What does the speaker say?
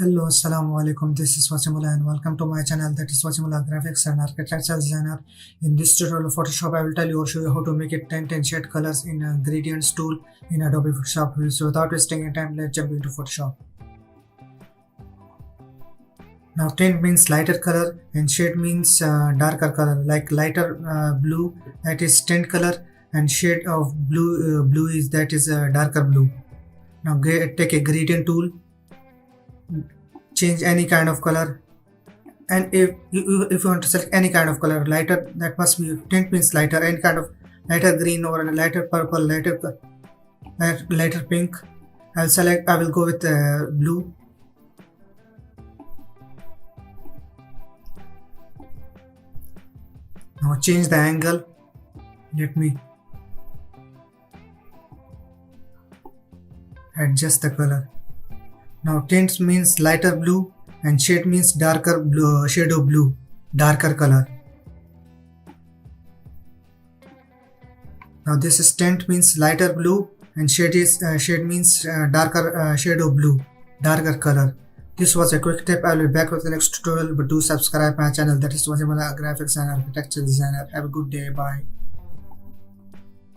Hello, Assalamu alaikum. This is Wasimullah and welcome to my channel, that is Wasimullah Graphics and Architectural Designer. In this tutorial of Photoshop, I will tell you or show you how to make it tint and shade colors in a gradients tool in Adobe Photoshop. So without wasting any time, let's jump into Photoshop. Now tint means lighter color and shade means darker color, like lighter blue, that is tint color, and shade of blue is that is darker blue. Now take a gradient tool, change any kind of color, and if you want to select any kind of color, lighter, that must be tint means lighter, any kind of lighter green or a lighter purple, lighter pink. I will go with blue. Now change the angle. Let me adjust the color. Now tint means lighter blue and shade means darker blue, shade of blue, darker color. Now this is tint means lighter blue and shade means darker shade of blue, darker color. This was a quick tip. I will be back with the next tutorial, but do subscribe my channel, that is Wasimullah Graphics and Architecture Designer. Have a good day. Bye.